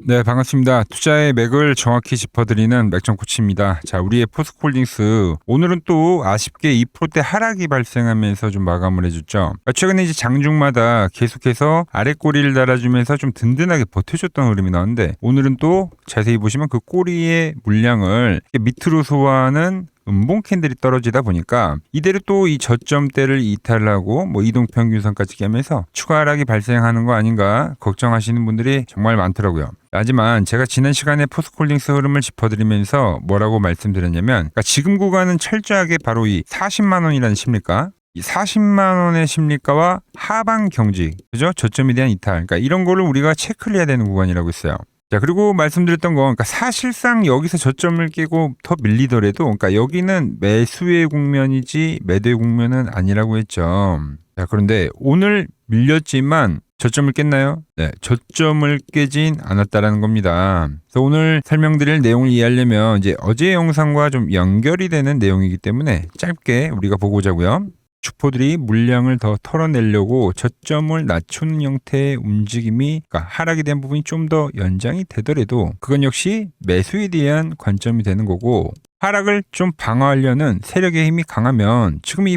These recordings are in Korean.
네, 반갑습니다. 투자의 맥을 정확히 짚어드리는 맥정코치입니다. 자, 우리의 포스코홀딩스 오늘은 또 아쉽게 2%대 하락이 발생하면서 좀 마감을 해줬죠. 최근에 이제 장중마다 계속해서 아래 꼬리를 달아주면서 좀 든든하게 버텨줬던 흐름이 나왔는데 오늘은 또 자세히 보시면 그 꼬리의 물량을 밑으로 소화하는 음봉 캔들이 떨어지다 보니까 이대로 또 이 저점대를 이탈하고 이동평균선까지 깨면서 추가 하락이 발생하는 거 아닌가 걱정하시는 분들이 정말 많더라고요. 하지만 제가 지난 시간에 포스코홀딩스 흐름을 짚어드리면서 뭐라고 말씀드렸냐면 그러니까 지금 구간은 철저하게 바로 이 40만 원이라는 심리가 이 40만 원의 심리가와 하방 경직, 그죠? 저점에 대한 이탈. 그러니까 이런 거를 우리가 체크를 해야 되는 구간이라고 했어요. 자, 그리고 말씀드렸던 건 그러니까 사실상 여기서 저점을 깨고 더 밀리더라도 그러니까 여기는 매수의 국면이지 매도의 국면은 아니라고 했죠. 자, 그런데 오늘 밀렸지만 저점을 깼나요? 네, 저점을 깨진 않았다라는 겁니다. 그래서 오늘 설명드릴 내용을 이해하려면 이제 어제 영상과 좀 연결이 되는 내용이기 때문에 짧게 우리가 보고자고요. 주포들이 물량을 더 털어내려고 저점을 낮추는 형태의 움직임이 그러니까 하락에 대한 부분이 좀 더 연장이 되더라도 그건 역시 매수에 대한 관점이 되는 거고 하락을 좀 방어하려는 세력의 힘이 강하면 지금 이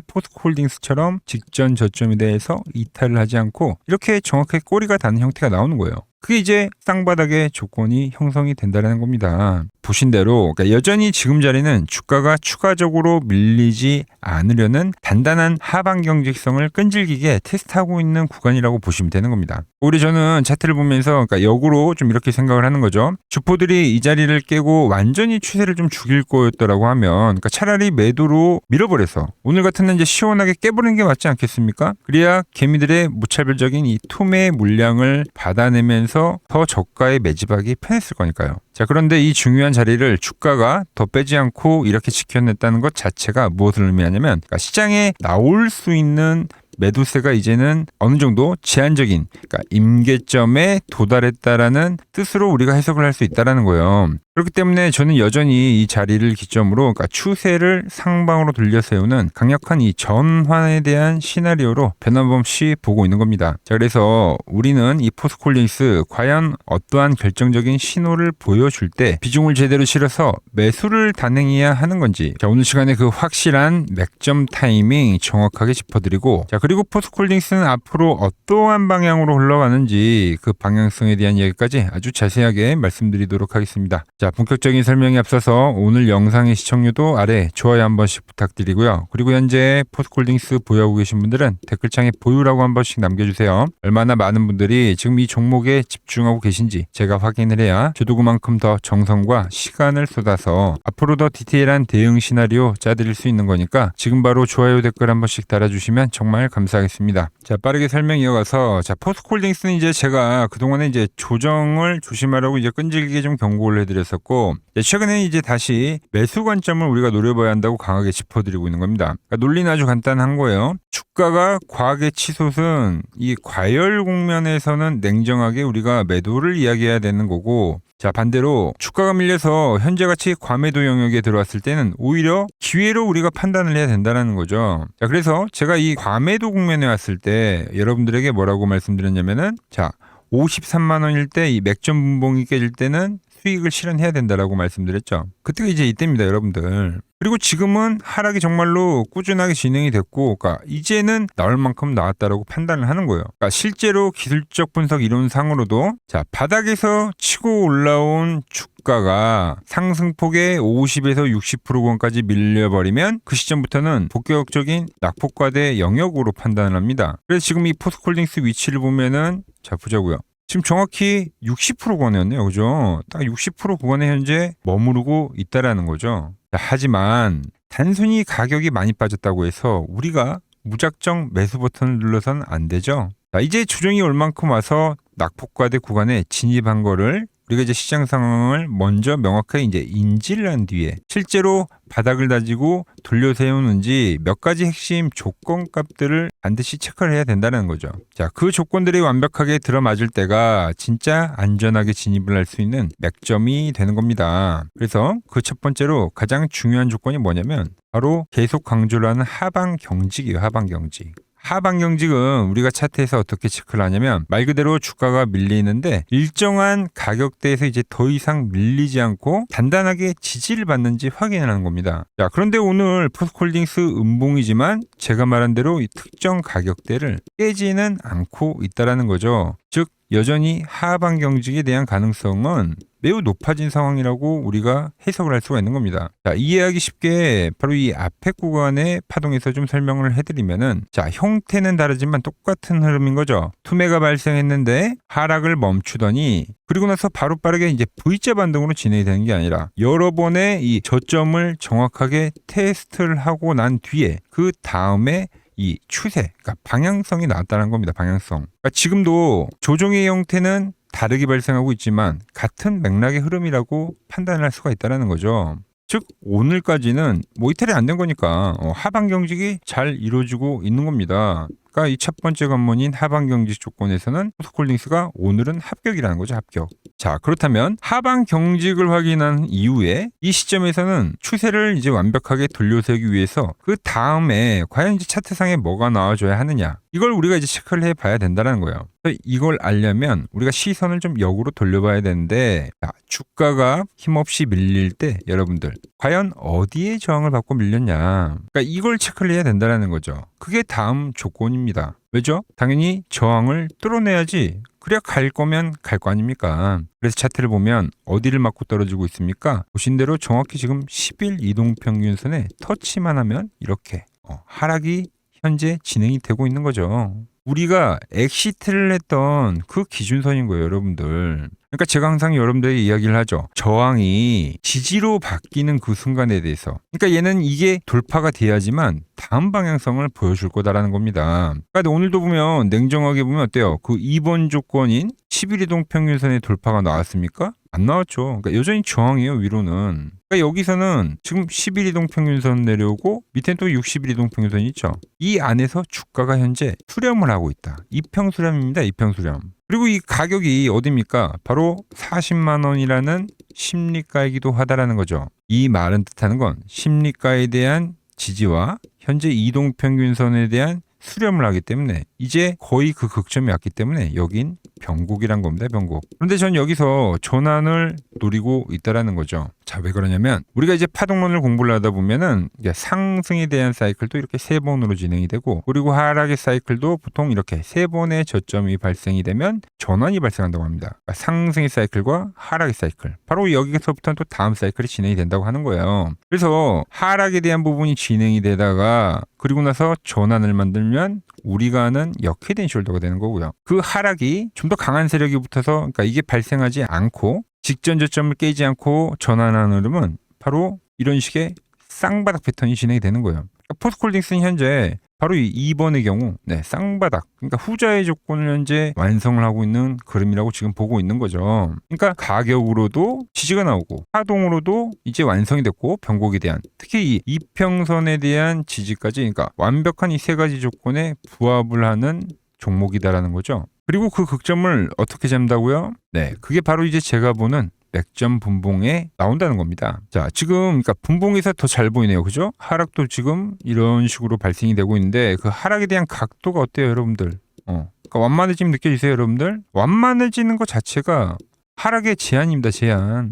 포스코홀딩스처럼 직전 저점에 대해서 이탈을 하지 않고 이렇게 정확하게 꼬리가 닿는 형태가 나오는 거예요. 그게 이제 쌍바닥의 조건이 형성이 된다는 겁니다. 보신 대로 그러니까 여전히 지금 자리는 주가가 추가적으로 밀리지 않으려는 단단한 하방 경직성을 끈질기게 테스트하고 있는 구간이라고 보시면 되는 겁니다. 우리 저는 차트를 보면서 그러니까 역으로 좀 이렇게 생각을 하는 거죠. 주포들이 이 자리를 깨고 완전히 추세를 좀 죽일 거였더라고 하면 그러니까 차라리 매도로 밀어버려서 오늘 같은 날 이제 시원하게 깨버리는 게 맞지 않겠습니까? 그래야 개미들의 무차별적인 이 투매 물량을 받아내면서 더 저가에 매집하기 편했을 거니까요. 자, 그런데 이 중요한 자리를 주가가 더 빼지 않고 이렇게 지켜냈다는 것 자체가 무엇을 의미하냐면 그러니까 시장에 나올 수 있는 매도세가 이제는 어느 정도 제한적인 그러니까 임계점에 도달했다라는 뜻으로 우리가 해석을 할 수 있다라는 거예요. 그렇기 때문에 저는 여전히 이 자리를 기점으로 그러니까 추세를 상방으로 돌려 세우는 강력한 이 전환에 대한 시나리오로 변함없이 보고 있는 겁니다. 자, 그래서 우리는 이 포스코홀딩스 과연 어떠한 결정적인 신호를 보여줄 때 비중을 제대로 실어서 매수를 단행해야 하는 건지 자, 오늘 시간에 그 확실한 맥점 타이밍 정확하게 짚어드리고 자, 그리고 포스코홀딩스는 앞으로 어떠한 방향으로 흘러가는지 그 방향성에 대한 이야기까지 아주 자세하게 말씀드리도록 하겠습니다. 자, 본격적인 설명에 앞서서 오늘 영상의 시청률도 아래 좋아요 한 번씩 부탁드리고요. 그리고 현재 포스코홀딩스 보유하고 계신 분들은 댓글창에 보유라고 한 번씩 남겨주세요. 얼마나 많은 분들이 지금 이 종목에 집중하고 계신지 제가 확인을 해야 저도 그만큼 더 정성과 시간을 쏟아서 앞으로 더 디테일한 대응 시나리오 짜드릴 수 있는 거니까 지금 바로 좋아요 댓글 한 번씩 달아주시면 정말 감사하겠습니다. 자, 빠르게 설명 이어가서 자, 포스코홀딩스는 이제 제가 그동안에 이제 조정을 조심하라고 이제 끈질기게 좀 경고를 해드렸었고 최근에 이제 다시 매수 관점을 우리가 노려봐야 한다고 강하게 짚어드리고 있는 겁니다. 그러니까 논리는 아주 간단한 거예요. 주가가 과하게 치솟은 이 과열 국면에서는 냉정하게 우리가 매도를 이야기해야 되는 거고 자, 반대로 주가가 밀려서 현재같이 과매도 영역에 들어왔을 때는 오히려 기회로 우리가 판단을 해야 된다는 거죠. 자, 그래서 제가 이 과매도 국면에 왔을 때 여러분들에게 뭐라고 말씀드렸냐면은 자, 53만 원일 때 이 맥점 분봉이 깨질 때는 수익을 실현해야 된다라고 말씀드렸죠. 그때가 이제 이때입니다, 여러분들. 그리고 지금은 하락이 정말로 꾸준하게 진행이 됐고, 그러니까 이제는 나올 만큼 나왔다라고 판단을 하는 거예요. 그러니까 실제로 기술적 분석 이론상으로도 자, 바닥에서 치고 올라온 주가가 상승폭의 50에서 60%권까지 밀려버리면 그 시점부터는 본격적인 낙폭과대 영역으로 판단을 합니다. 그래서 지금 이 포스코홀딩스 위치를 보면은 자, 보자고요. 지금 정확히 60% 구간이었네요. 그죠? 딱 60% 구간에 현재 머무르고 있다라는 거죠. 하지만 단순히 가격이 많이 빠졌다고 해서 우리가 무작정 매수 버튼을 눌러서는 안 되죠. 자, 이제 조정이 올 만큼 와서 낙폭과대 구간에 진입한 거를 우리가 이제 시장 상황을 먼저 명확하게 이제 인지를 한 뒤에 실제로 바닥을 다지고 돌려 세우는지 몇 가지 핵심 조건값들을 반드시 체크를 해야 된다는 거죠. 자, 그 조건들이 완벽하게 들어맞을 때가 진짜 안전하게 진입을 할 수 있는 맥점이 되는 겁니다. 그래서 그 첫 번째로 가장 중요한 조건이 뭐냐면 바로 계속 강조를 하는 하방 경직이에요. 하방 경직. 하방 경직은 우리가 차트에서 어떻게 체크를 하냐면 말 그대로 주가가 밀리는데 일정한 가격대에서 이제 더 이상 밀리지 않고 단단하게 지지를 받는지 확인하는 겁니다. 자, 그런데 오늘 포스코홀딩스 음봉이지만 제가 말한 대로 이 특정 가격대를 깨지는 않고 있다라는 거죠. 즉 여전히 하방 경직에 대한 가능성은 매우 높아진 상황이라고 우리가 해석을 할 수가 있는 겁니다. 자, 이해하기 쉽게 바로 이 앞에 구간의 파동에서 좀 설명을 해드리면은, 자, 형태는 다르지만 똑같은 흐름인 거죠. 투매가 발생했는데 하락을 멈추더니 그리고 나서 바로 빠르게 이제 V자 반등으로 진행이 되는 게 아니라 여러 번의 이 저점을 정확하게 테스트를 하고 난 뒤에 그 다음에 이 추세, 그러니까 방향성이 나왔다는 겁니다. 방향성. 그러니까 지금도 조정의 형태는 다르게 발생하고 있지만 같은 맥락의 흐름이라고 판단을 할 수가 있다는 거죠. 즉 오늘까지는 뭐 이탈이 안 된 거니까 하방 경직이 잘 이루어지고 있는 겁니다. 그러니까 이 첫 번째 관문인 하방 경직 조건에서는 포스코홀딩스가 오늘은 합격이라는 거죠. 합격. 자, 그렇다면 하방 경직을 확인한 이후에 이 시점에서는 추세를 이제 완벽하게 돌려세우기 위해서 그 다음에 과연 이제 차트상에 뭐가 나와줘야 하느냐, 이걸 우리가 이제 체크를 해봐야 된다는 거예요. 그래서 이걸 알려면 우리가 시선을 좀 역으로 돌려봐야 되는데, 자, 주가가 힘없이 밀릴 때 여러분들 과연 어디에 저항을 받고 밀렸냐, 그러니까 이걸 체크를 해야 된다는 거죠. 그게 다음 조건입니다. 왜죠? 당연히 저항을 뚫어내야지 그래야 갈 거면 갈 거 아닙니까? 그래서 차트를 보면 어디를 맞고 떨어지고 있습니까? 보신 대로 정확히 지금 10일 이동평균선에 터치만 하면 이렇게 하락이 현재 진행이 되고 있는 거죠. 우리가 엑시트를 했던 그 기준선인 거예요, 여러분들. 그러니까 제가 항상 여러분들에게 이야기를 하죠. 저항이 지지로 바뀌는 그 순간에 대해서. 그러니까 얘는 이게 돌파가 돼야지만 다음 방향성을 보여줄 거다라는 겁니다. 그러니까 오늘도 보면 냉정하게 보면 어때요? 그 2번 조건인 10일 이동 평균선의 돌파가 나왔습니까? 안 나왔죠. 그러니까 여전히 저항이에요, 위로는. 그러니까 여기서는 지금 10일 이동 평균선 내려오고 밑에는 또 60일 이동 평균선이 있죠. 이 안에서 주가가 현재 수렴을 하고 있다. 이평수렴입니다. 이평수렴. 그리고 이 가격이 어디입니까? 바로 40만 원이라는 심리가이기도 하다라는 거죠. 이 말은 뜻하는 건 심리가에 대한 지지와 현재 이동평균선에 대한 수렴을 하기 때문에 이제 거의 그 극점이 왔기 때문에 여긴 변곡이란 겁니다. 변곡. 그런데 전 여기서 전환을 노리고 있다라는 거죠. 자, 왜 그러냐면 우리가 이제 파동론을 공부를 하다 보면은 이제 상승에 대한 사이클도 이렇게 3번으로 진행이 되고, 그리고 하락의 사이클도 보통 이렇게 3번의 저점이 발생이 되면 전환이 발생한다고 합니다. 그러니까 상승의 사이클과 하락의 사이클, 바로 여기서부터는 또 다음 사이클이 진행이 된다고 하는 거예요. 그래서 하락에 대한 부분이 진행이 되다가 그리고 나서 전환을 만들면 우리가 아는 역헤드 숄더가 되는 거고요. 그 하락이 좀 더 강한 세력이 붙어서, 그러니까 이게 발생하지 않고 직전 저점을 깨지 않고 전환하는 흐름은 바로 이런 식의 쌍바닥 패턴이 진행이 되는 거예요. 그러니까 포스코홀딩스는 현재 바로 이 2번의 경우 쌍바닥, 그러니까 후자의 조건을 현재 완성을 하고 있는 그림이라고 지금 보고 있는 거죠. 그러니까 가격으로도 지지가 나오고 파동으로도 이제 완성이 됐고, 변곡에 대한, 특히 이 이평선에 대한 지지까지, 그러니까 완벽한 이 세 가지 조건에 부합을 하는 종목이다라는 거죠. 그리고 그 극점을 어떻게 잡는다고요? 네, 그게 바로 이제 제가 보는 맥점 분봉에 나온다는 겁니다. 자, 지금 그러니까 분봉에서 더 잘 보이네요. 그죠? 하락도 지금 이런 식으로 발생이 되고 있는데 그 하락에 대한 각도가 어때요, 여러분들? 그러니까 완만해짐 느껴지세요, 여러분들? 완만해지는 것 자체가 하락의 제한입니다. 제한.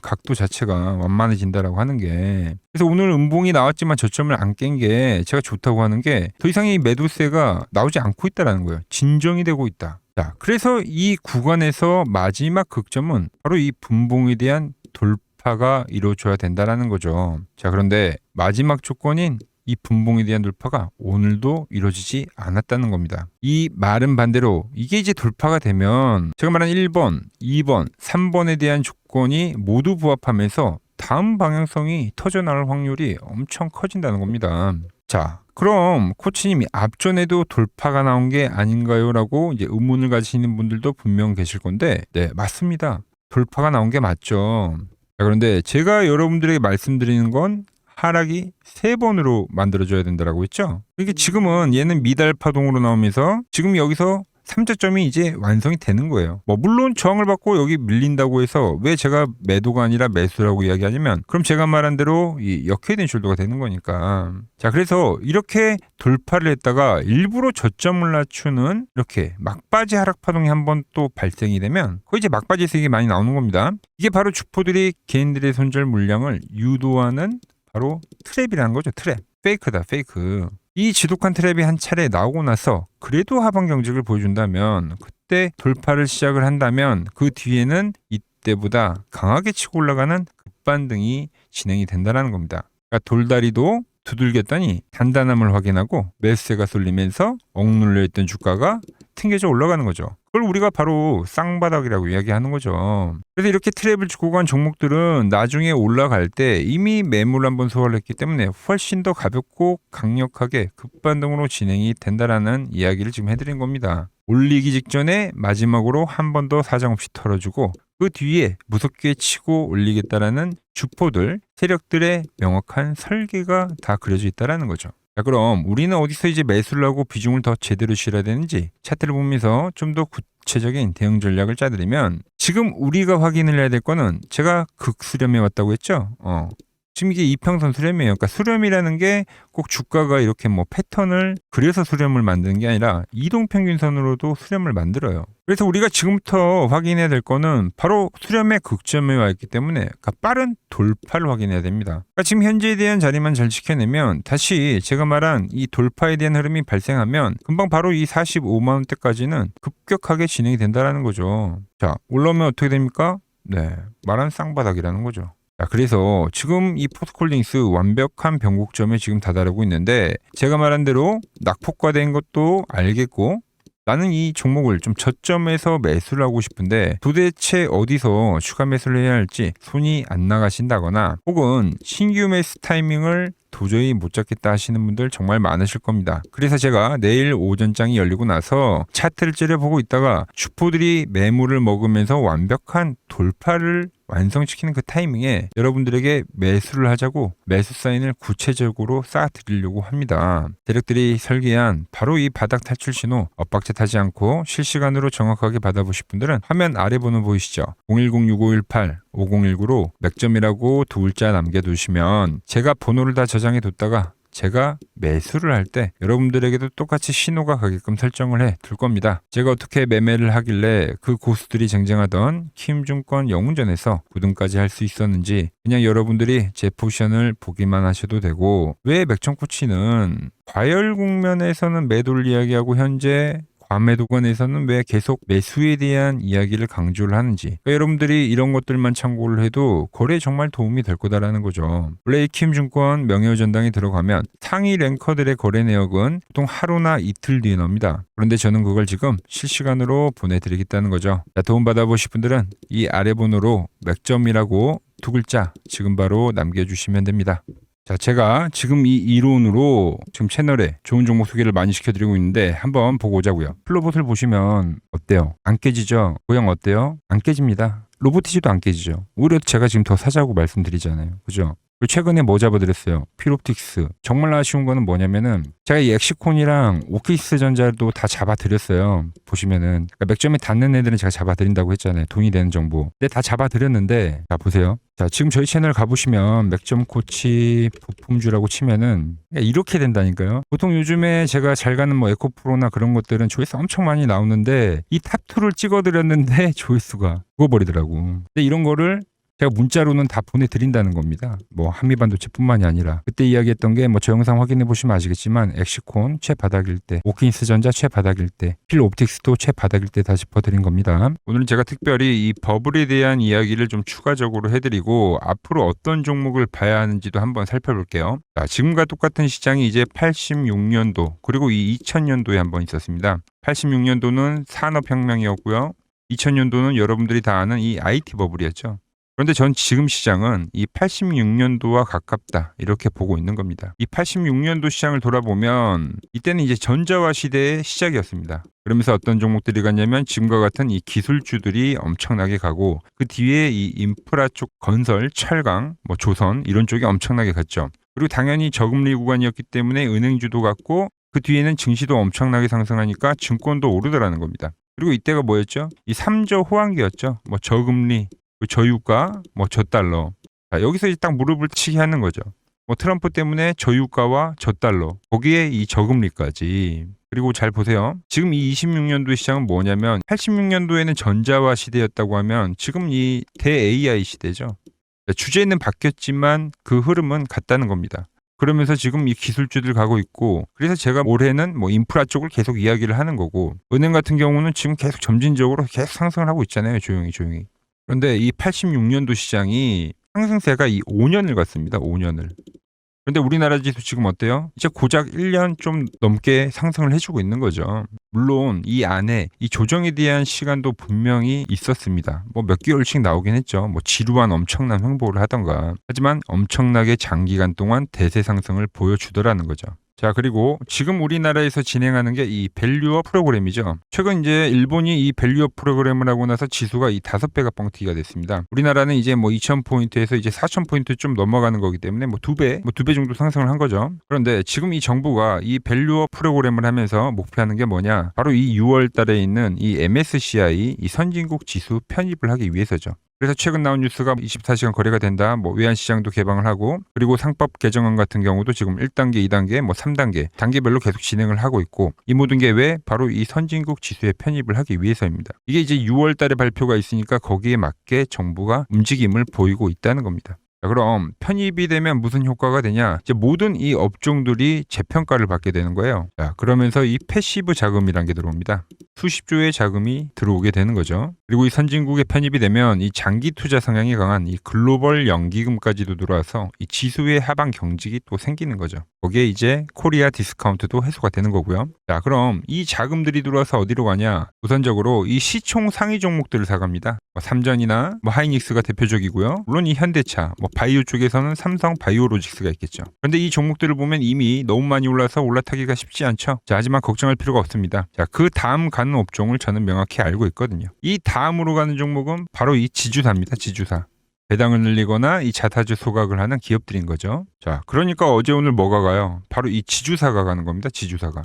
각도 자체가 완만해진다라고 하는 게. 그래서 오늘 음봉이 나왔지만 저점을 안 깬 게 제가 좋다고 하는 게 더 이상 이 매도세가 나오지 않고 있다라는 거예요. 진정이 되고 있다. 자, 그래서 이 구간에서 마지막 극점은 바로 이 분봉에 대한 돌파가 이루어져야 된다라는 거죠. 자, 그런데 마지막 조건인 이 분봉에 대한 돌파가 오늘도 이루어지지 않았다는 겁니다. 이 말은 반대로 이게 이제 돌파가 되면 제가 말한 1번, 2번, 3번에 대한 조건이 모두 부합하면서 다음 방향성이 터져나올 확률이 엄청 커진다는 겁니다. 자, 그럼 코치님이 앞전에도 돌파가 나온 게 아닌가요? 라고 이제 의문을 가지시는 분들도 분명 계실 건데, 네, 맞습니다. 돌파가 나온 게 맞죠. 자, 그런데 제가 여러분들에게 말씀드리는 건 하락이 3번으로 만들어져야 된다라고 했죠. 이게 지금은 얘는 미달 파동으로 나오면서 지금 여기서 3자점이 이제 완성이 되는 거예요. 뭐 물론 저항을 받고 여기 밀린다고 해서 왜 제가 매도가 아니라 매수라고 이야기하냐면 그럼 제가 말한 대로 이 역헤드 숄더가 되는 거니까. 자, 그래서 이렇게 돌파를 했다가 일부러 저점을 낮추는 이렇게 막바지 하락 파동이 한번 또 발생이 되면 거의 이제 막바지 수익이 많이 나오는 겁니다. 이게 바로 주포들이 개인들의 손절 물량을 유도하는 바로 트랩이라는 거죠. 트랩. 페이크다, 페이크. 이 지독한 트랩이 한 차례 나오고 나서 그래도 하방 경직을 보여준다면 그때 돌파를 시작을 한다면 그 뒤에는 이때보다 강하게 치고 올라가는 급반등이 진행이 된다는 겁니다. 그러니까 돌다리도 두들겼더니 단단함을 확인하고 매수세가 쏠리면서 억눌려 있던 주가가 튕겨져 올라가는 거죠. 그걸 우리가 바로 쌍바닥이라고 이야기하는 거죠. 그래서 이렇게 트랩을 주고 간 종목들은 나중에 올라갈 때 이미 매물 한번 소화를 했기 때문에 훨씬 더 가볍고 강력하게 급반등으로 진행이 된다라는 이야기를 지금 해드린 겁니다. 올리기 직전에 마지막으로 한 번 더 사정없이 털어주고 그 뒤에 무섭게 치고 올리겠다라는 주포들, 세력들의 명확한 설계가 다 그려져 있다라는 거죠. 자, 그럼 우리는 어디서 이제 매수를 하고 비중을 더 제대로 실어야 되는지 차트를 보면서 좀 더 구체적인 대응 전략을 짜드리면 지금 우리가 확인을 해야 될 거는 제가 극수렴해 왔다고 했죠. 지금 이게 이평선 수렴이에요. 그러니까 수렴이라는 게 꼭 주가가 이렇게 뭐 패턴을 그려서 수렴을 만드는 게 아니라 이동평균선으로도 수렴을 만들어요. 그래서 우리가 지금부터 확인해야 될 거는 바로 수렴의 극점에 와 있기 때문에 그러니까 빠른 돌파를 확인해야 됩니다. 그러니까 지금 현재에 대한 자리만 잘 지켜내면 다시 제가 말한 이 돌파에 대한 흐름이 발생하면 금방 바로 이 45만 원대까지는 급격하게 진행이 된다는 거죠. 자, 올라오면 어떻게 됩니까? 네, 말한 쌍바닥이라는 거죠. 자, 그래서 지금 이 포스코홀딩스 완벽한 변곡점에 지금 다다르고 있는데 제가 말한 대로 낙폭과된 것도 알겠고 나는 이 종목을 좀 저점에서 매수를 하고 싶은데 도대체 어디서 추가 매수를 해야 할지 손이 안 나가신다거나 혹은 신규 매수 타이밍을 도저히 못 잡겠다 하시는 분들 정말 많으실 겁니다. 그래서 제가 내일 오전장이 열리고 나서 차트를 째려보고 있다가 주포들이 매물을 먹으면서 완벽한 돌파를 완성시키는 그 타이밍에 여러분들에게 매수를 하자고 매수 사인을 구체적으로 쌓아드리려고 합니다. 세력들이 설계한 바로 이 바닥 탈출 신호 엇박자 타지 않고 실시간으로 정확하게 받아보실 분들은 화면 아래 번호 보이시죠? 010-6518-5019로 맥점이라고 두 글자 남겨두시면 제가 번호를 다 저장해 뒀다가 제가 매수를 할 때 여러분들에게도 똑같이 신호가 가게끔 설정을 해 둘 겁니다. 제가 어떻게 매매를 하길래 그 고수들이 쟁쟁하던 킴증권 영운전에서 9등까지 할 수 있었는지 그냥 여러분들이 제 포지션을 보기만 하셔도 되고 왜 맥천코치는 과열 국면에서는 매도를 이야기하고 현재 과매도권에서는 왜 계속 매수에 대한 이야기를 강조를 하는지 그러니까 여러분들이 이런 것들만 참고를 해도 거래에 정말 도움이 될 거다라는 거죠. 원래 이 킴증권 명예전당에 들어가면 상위 랭커들의 거래 내역은 보통 하루나 이틀 뒤에 나옵니다. 그런데 저는 그걸 지금 실시간으로 보내드리겠다는 거죠. 자, 도움받아보실 분들은 이 아래 번호로 맥점이라고 두 글자 지금 바로 남겨주시면 됩니다. 자, 제가 지금 이 이론으로 지금 채널에 좋은 종목 소개를 많이 시켜드리고 있는데 한번 보고 오자고요. 플로봇을 보시면 어때요? 안 깨지죠? 고형 어때요? 안 깨집니다. 로보티지도 안 깨지죠. 오히려 제가 지금 더 사자고 말씀드리잖아요. 그죠? 그리고 최근에 뭐 잡아드렸어요? 피롭틱스. 정말 아쉬운 거는 뭐냐면은 제가 이 엑시콘이랑 오키스 전자도 다 잡아드렸어요. 보시면은 그러니까 맥점에 닿는 애들은 제가 잡아드린다고 했잖아요. 돈이 되는 정보. 근데 다 잡아드렸는데 자 보세요. 자 지금 저희 채널 가보시면 맥점 코치 부품주라고 치면은 이렇게 된다니까요. 보통 요즘에 제가 잘 가는 뭐 에코프로나 그런 것들은 조회수 엄청 많이 나오는데 이 탑2를 찍어드렸는데 조회수가 죽어버리더라고. 근데 이런 거를 제가 문자로는 다 보내드린다는 겁니다. 뭐 한미반도체뿐만이 아니라 그때 이야기했던 게 뭐 저 영상 확인해 보시면 아시겠지만 엑시콘 최바닥일 때, 오킨스 전자 최바닥일 때, 필옵틱스도 최바닥일 때 다 짚어드린 겁니다. 오늘은 제가 특별히 이 버블에 대한 이야기를 좀 추가적으로 해드리고 앞으로 어떤 종목을 봐야 하는지도 한번 살펴볼게요. 자, 지금과 똑같은 시장이 이제 86년도 그리고 이 2000년도에 한번 있었습니다. 86년도는 산업혁명이었고요. 2000년도는 여러분들이 다 아는 이 IT 버블이었죠. 그런데 전 지금 시장은 이 86년도와 가깝다 이렇게 보고 있는 겁니다. 이 86년도 시장을 돌아보면 이때는 이제 전자화 시대의 시작이었습니다. 그러면서 어떤 종목들이 갔냐면 지금과 같은 이 기술주들이 엄청나게 가고 그 뒤에 이 인프라 쪽 건설, 철강, 뭐 조선 이런 쪽이 엄청나게 갔죠. 그리고 당연히 저금리 구간이었기 때문에 은행주도 갔고 그 뒤에는 증시도 엄청나게 상승하니까 증권도 오르더라는 겁니다. 그리고 이때가 뭐였죠? 이 3조 호황기였죠. 뭐 저금리, 저유가, 뭐 저달러. 자, 여기서 이제 딱 무릎을 치게 하는 거죠. 뭐 트럼프 때문에 저유가와 저달러, 거기에 이 저금리까지. 그리고 잘 보세요. 지금 이 26년도 시장은 뭐냐면 86년도에는 전자화 시대였다고 하면 지금 이 대 AI 시대죠. 주제는 바뀌었지만 그 흐름은 같다는 겁니다. 그러면서 지금 이 기술주들 가고 있고, 그래서 제가 올해는 뭐 인프라 쪽을 계속 이야기를 하는 거고, 은행 같은 경우는 지금 계속 점진적으로 계속 상승을 하고 있잖아요. 조용히. 그런데 이 86년도 시장이 상승세가 이 5년을 갔습니다. 5년을. 그런데 우리나라 지수 지금 어때요? 이제 고작 1년 좀 넘게 상승을 해주고 있는 거죠. 물론 이 안에 이 조정에 대한 시간도 분명히 있었습니다. 뭐 몇 개월씩 나오긴 했죠. 뭐 지루한 엄청난 횡보를 하던가. 하지만 엄청나게 장기간 동안 대세 상승을 보여주더라는 거죠. 자, 그리고 지금 우리나라에서 진행하는 게 이 밸류업 프로그램이죠. 최근 이제 일본이 이 밸류업 프로그램을 하고 나서 지수가 이 5배가 뻥튀기가 됐습니다. 우리나라는 이제 뭐 2,000포인트에서 이제 4,000포인트 좀 넘어가는 거기 때문에 뭐 2배 정도 상승을 한 거죠. 그런데 지금 이 정부가 이 밸류업 프로그램을 하면서 목표하는 게 뭐냐? 바로 이 6월 달에 있는 이 MSCI 이 선진국 지수 편입을 하기 위해서죠. 그래서 최근 나온 뉴스가 24시간 거래가 된다. 뭐 외환시장도 개방을 하고, 그리고 상법 개정안 같은 경우도 지금 1단계, 2단계, 뭐 3단계, 단계별로 계속 진행을 하고 있고, 이 모든 게 왜? 바로 이 선진국 지수에 편입을 하기 위해서입니다. 이게 이제 6월 달에 발표가 있으니까 거기에 맞게 정부가 움직임을 보이고 있다는 겁니다. 자, 그럼 편입이 되면 무슨 효과가 되냐? 이제 모든 이 업종들이 재평가를 받게 되는 거예요. 자, 그러면서 이 패시브 자금이란 게 들어옵니다. 수십조의 자금이 들어오게 되는 거죠. 그리고 이 선진국에 편입이 되면 이 장기 투자 성향이 강한 이 글로벌 연기금까지도 들어와서 이 지수의 하방 경직이 또 생기는 거죠. 거기에 이제 코리아 디스카운트도 해소가 되는 거고요. 자, 그럼 이 자금들이 들어와서 어디로 가냐? 우선적으로 이 시총 상위 종목들을 사갑니다. 뭐 삼전이나 뭐 하이닉스가 대표적이고요. 물론 이 현대차, 뭐 바이오 쪽에서는 삼성 바이오로직스가 있겠죠. 그런데 이 종목들을 보면 이미 너무 많이 올라서 올라타기가 쉽지 않죠. 자, 하지만 걱정할 필요가 없습니다. 자, 그 다음 가는 업종을 저는 명확히 알고 있거든요. 이 다음으로 가는 종목은 바로 이 지주사입니다. 지주사. 배당을 늘리거나 이 자사주 소각을 하는 기업들인 거죠. 자, 그러니까 어제 오늘 뭐가 가요? 바로 이 지주사가 가는 겁니다. 지주사가.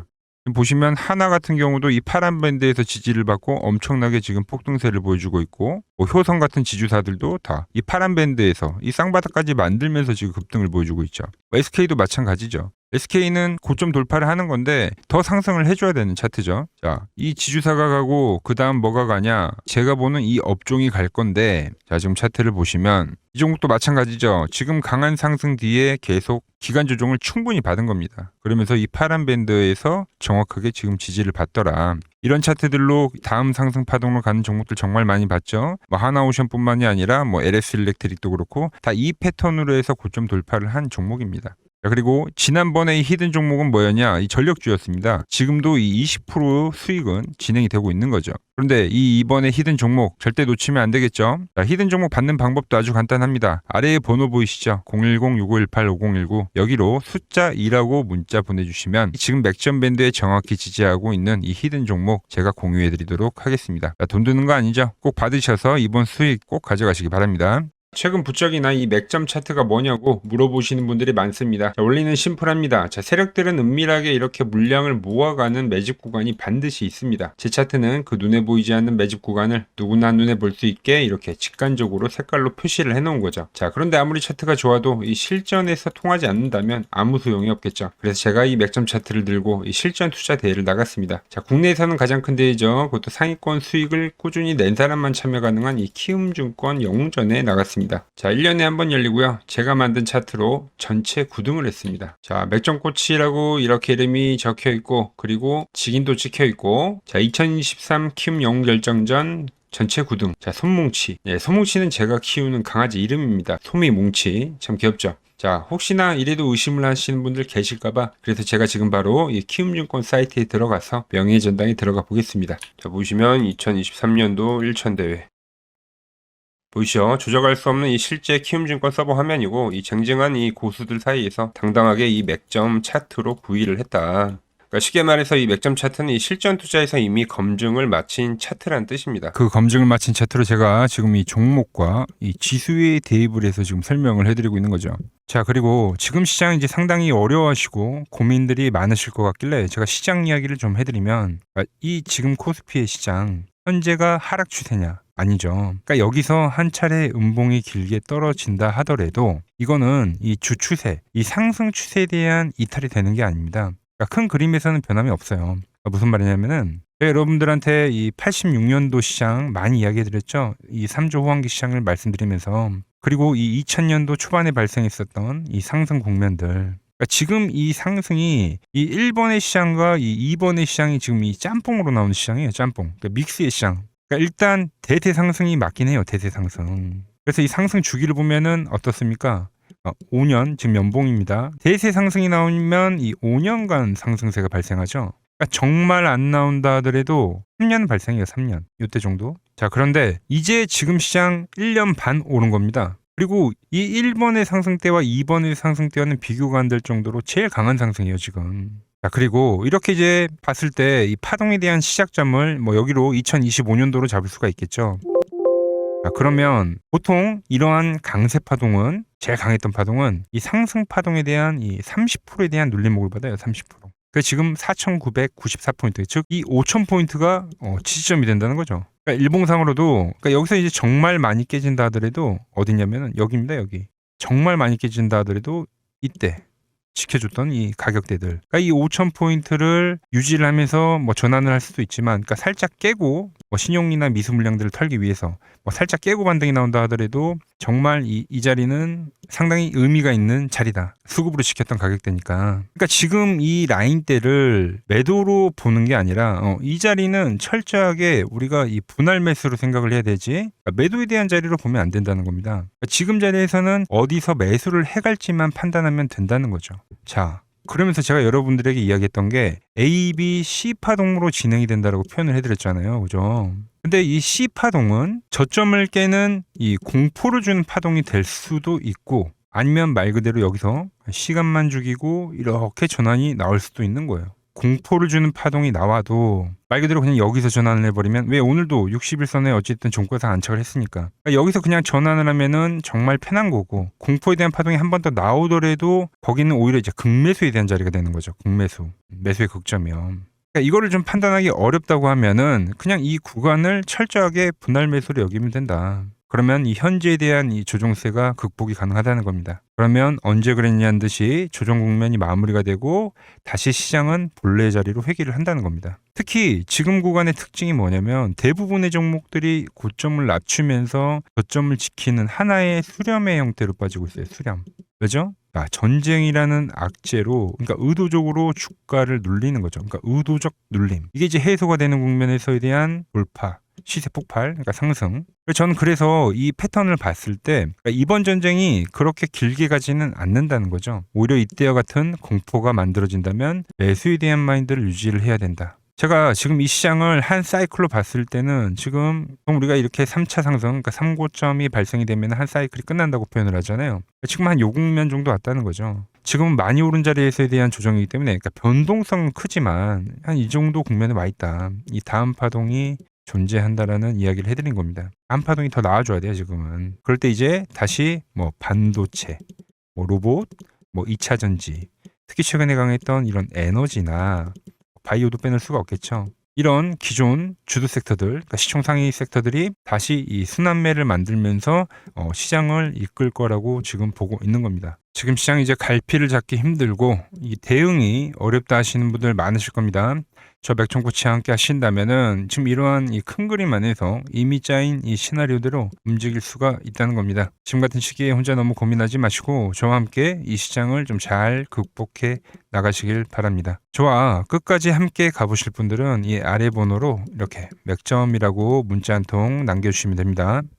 보시면 하나 같은 경우도 이 파란 밴드에서 지지를 받고 엄청나게 지금 폭등세를 보여주고 있고, 뭐 효성 같은 지주사들도 다 이 파란 밴드에서 이 쌍바닥까지 만들면서 지금 급등을 보여주고 있죠. SK도 마찬가지죠. SK는 고점 돌파를 하는 건데 더 상승을 해줘야 되는 차트죠. 자, 이 지주사가 가고 그 다음 뭐가 가냐? 제가 보는 이 업종이 갈 건데, 자, 지금 차트를 보시면 이 종목도 마찬가지죠. 지금 강한 상승 뒤에 계속 기간 조정을 충분히 받은 겁니다. 그러면서 이 파란 밴드에서 정확하게 지금 지지를 받더라. 이런 차트들로 다음 상승 파동으로 가는 종목들 정말 많이 봤죠. 뭐 하나오션뿐만이 아니라 뭐 LS 일렉트릭도 그렇고 다 이 패턴으로 해서 고점 돌파를 한 종목입니다. 그리고 지난번에 이 히든 종목은 뭐였냐? 이 전력주였습니다. 지금도 이 20% 수익은 진행이 되고 있는 거죠. 그런데 이번에 히든 종목 절대 놓치면 안 되겠죠? 자, 히든 종목 받는 방법도 아주 간단합니다. 아래에 번호 보이시죠? 010-6518-5019 여기로 숫자 2라고 문자 보내주시면 지금 맥점 밴드에 정확히 지지하고 있는 이 히든 종목 제가 공유해드리도록 하겠습니다. 자, 돈 드는 거 아니죠? 꼭 받으셔서 이번 수익 꼭 가져가시기 바랍니다. 최근 부쩍이나 이 맥점 차트가 뭐냐고 물어보시는 분들이 많습니다. 자, 원리는 심플합니다. 자, 세력들은 은밀하게 이렇게 물량을 모아가는 매집 구간이 반드시 있습니다. 제 차트는 그 눈에 보이지 않는 매집 구간을 누구나 눈에 볼 수 있게 이렇게 직관적으로 색깔로 표시를 해놓은 거죠. 자, 그런데 아무리 차트가 좋아도 이 실전에서 통하지 않는다면 아무 소용이 없겠죠. 그래서 제가 이 맥점 차트를 들고 이 실전 투자 대회를 나갔습니다. 자, 국내에서는 가장 큰 대회죠. 그것도 상위권 수익을 꾸준히 낸 사람만 참여 가능한 이 키움증권 영웅전에 나갔습니다. 자, 1년에 한 번 열리고요. 제가 만든 차트로 전체 9등을 했습니다. 자, 맥점코치라고 이렇게 이름이 적혀 있고, 그리고 직인도 찍혀 있고, 자, 2023 키움 영웅 결정전 전체 9등. 자, 손뭉치. 예, 손뭉치는 제가 키우는 강아지 이름입니다. 소미뭉치. 참 귀엽죠? 자, 혹시나 이래도 의심을 하시는 분들 계실까봐 그래서 제가 지금 바로 이 키움증권 사이트에 들어가서 명예전당에 들어가 보겠습니다. 자, 보시면 2023년도 1천대회. 보이시죠? 조작할 수 없는 이 실제 키움증권 서버 화면이고, 이 쟁쟁한 이 고수들 사이에서 당당하게 이 맥점 차트로 구위를 했다. 그러니까 쉽게 말해서 이 맥점 차트는 이 실전 투자에서 이미 검증을 마친 차트란 뜻입니다. 그 검증을 마친 차트로 제가 지금 이 종목과 이 지수에 대입을 해서 지금 설명을 해드리고 있는 거죠. 자, 그리고 지금 시장 이제 상당히 어려워하시고 고민들이 많으실 것 같길래 제가 시장 이야기를 좀 해드리면, 이 지금 코스피의 시장 현재가 하락 추세냐? 아니죠. 그러니까 여기서 한 차례 음봉이 길게 떨어진다 하더라도 이거는 이 주추세, 이 상승 추세에 대한 이탈이 되는 게 아닙니다. 그러니까 큰 그림에서는 변함이 없어요. 그러니까 무슨 말이냐면은 제가 여러분들한테 이 86년도 시장 많이 이야기 드렸죠. 이 3조 호황기 시장을 말씀드리면서, 그리고 이 2000년도 초반에 발생했었던 이 상승 국면들, 그러니까 지금 이 상승이 이 1번의 시장과 이 2번의 시장이 지금 이 짬뽕으로 나오는 시장이에요. 짬뽕. 그러니까 믹스의 시장. 그러니까 일단 대세 상승이 맞긴 해요. 대세 상승. 그래서 이 상승 주기를 보면은 어떻습니까? 5년 지금 연봉입니다. 대세 상승이 나오면 이 5년간 상승세가 발생하죠. 그러니까 정말 안 나온다 하더라도 3년 발생해요. 3년. 이때 정도. 자, 그런데 이제 지금 시장 1년 반 오른 겁니다. 그리고 이 1번의 상승 때와 2번의 상승 때와는 비교가 안 될 정도로 제일 강한 상승이에요, 지금. 자, 그리고 이렇게 이제 봤을 때 이 파동에 대한 시작점을 뭐 여기로 2025년도로 잡을 수가 있겠죠. 자, 그러면 보통 이러한 강세 파동은, 제일 강했던 파동은 이 상승 파동에 대한 이 30%에 대한 눌림목을 받아요. 30%. 그 지금 4,994포인트, 즉 이 5,000포인트가 지지점이 된다는 거죠. 그러니까 일봉상으로도, 그러니까 여기서 이제 정말 많이 깨진다 하더라도 어디냐면은 여기입니다. 여기. 정말 많이 깨진다 하더라도 이때 지켜줬던 이 가격대들, 그러니까 이 5,000포인트를 유지를 하면서 뭐 전환을 할 수도 있지만, 그러니까 살짝 깨고 뭐 신용이나 미수 물량들을 털기 위해서 뭐 살짝 깨고 반등이 나온다 하더라도 정말 이 자리는 상당히 의미가 있는 자리다. 수급으로 지켰던 가격대니까. 그러니까 지금 이 라인대를 매도로 보는 게 아니라 이 자리는 철저하게 우리가 이 분할 매수로 생각을 해야 되지, 그러니까 매도에 대한 자리로 보면 안 된다는 겁니다. 그러니까 지금 자리에서는 어디서 매수를 해갈지만 판단하면 된다는 거죠. 자, 그러면서 제가 여러분들에게 이야기했던 게 A, B, C 파동으로 진행이 된다라고 표현을 해드렸잖아요. 그죠? 근데 이 C 파동은 저점을 깨는 이 공포를 주는 파동이 될 수도 있고, 아니면 말 그대로 여기서 시간만 죽이고 이렇게 전환이 나올 수도 있는 거예요. 공포를 주는 파동이 나와도 말 그대로 그냥 여기서 전환을 해버리면, 왜 오늘도 60일선에 어쨌든 종가상 안착을 했으니까, 그러니까 여기서 그냥 전환을 하면은 정말 편한 거고, 공포에 대한 파동이 한 번 더 나오더라도 거기는 오히려 이제 극매수에 대한 자리가 되는 거죠. 극매수. 매수의 극점이요. 그러니까 이거를 좀 판단하기 어렵다고 하면은 그냥 이 구간을 철저하게 분할 매수로 여기면 된다. 그러면 이 현재에 대한 이 조정세가 극복이 가능하다는 겁니다. 그러면 언제 그랬냐는 듯이 조정 국면이 마무리가 되고 다시 시장은 본래 자리로 회귀를 한다는 겁니다. 특히 지금 구간의 특징이 뭐냐면 대부분의 종목들이 고점을 낮추면서 저점을 지키는 하나의 수렴의 형태로 빠지고 있어요. 수렴. 왜죠? 전쟁이라는 악재로, 그러니까 의도적으로 주가를 눌리는 거죠. 그러니까 의도적 눌림. 이게 이제 해소가 되는 국면에서에 대한 돌파, 시세 폭발, 그러니까 상승. 저는 그래서 이 패턴을 봤을 때 그러니까 이번 전쟁이 그렇게 길게 가지는 않는다는 거죠. 오히려 이때와 같은 공포가 만들어진다면 매수에 대한 마인드를 유지를 해야 된다. 제가 지금 이 시장을 한 사이클로 봤을 때는 지금 우리가 이렇게 3차 상승, 그러니까 3고점이 발생이 되면 한 사이클이 끝난다고 표현을 하잖아요. 지금 한 요 국면 정도 왔다는 거죠. 지금은 많이 오른 자리에서에 대한 조정이기 때문에, 그러니까 변동성은 크지만 한 이 정도 국면에 와 있다. 이 다음 파동이 존재한다라는 이야기를 해드린 겁니다. 다음 파동이 더 나아져야 돼요, 지금은. 그럴 때 이제 다시 뭐 반도체, 뭐 로봇, 뭐 2차 전지, 특히 최근에 강했던 이런 에너지나 바이오도 빼놓을 수가 없겠죠. 이런 기존 주도 섹터들, 그러니까 시총 상위 섹터들이 다시 이 순환매를 만들면서 시장을 이끌 거라고 지금 보고 있는 겁니다. 지금 시장이 이제 갈피를 잡기 힘들고 이 대응이 어렵다 하시는 분들 많으실 겁니다. 저 맥청코치와 함께 하신다면은 지금 이러한 이 큰 그림 안에서 이미 짜인 이 시나리오대로 움직일 수가 있다는 겁니다. 지금 같은 시기에 혼자 너무 고민하지 마시고 저와 함께 이 시장을 좀 잘 극복해 나가시길 바랍니다. 저와 끝까지 함께 가보실 분들은 이 아래 번호로 이렇게 맥점이라고 문자 한 통 남겨주시면 됩니다.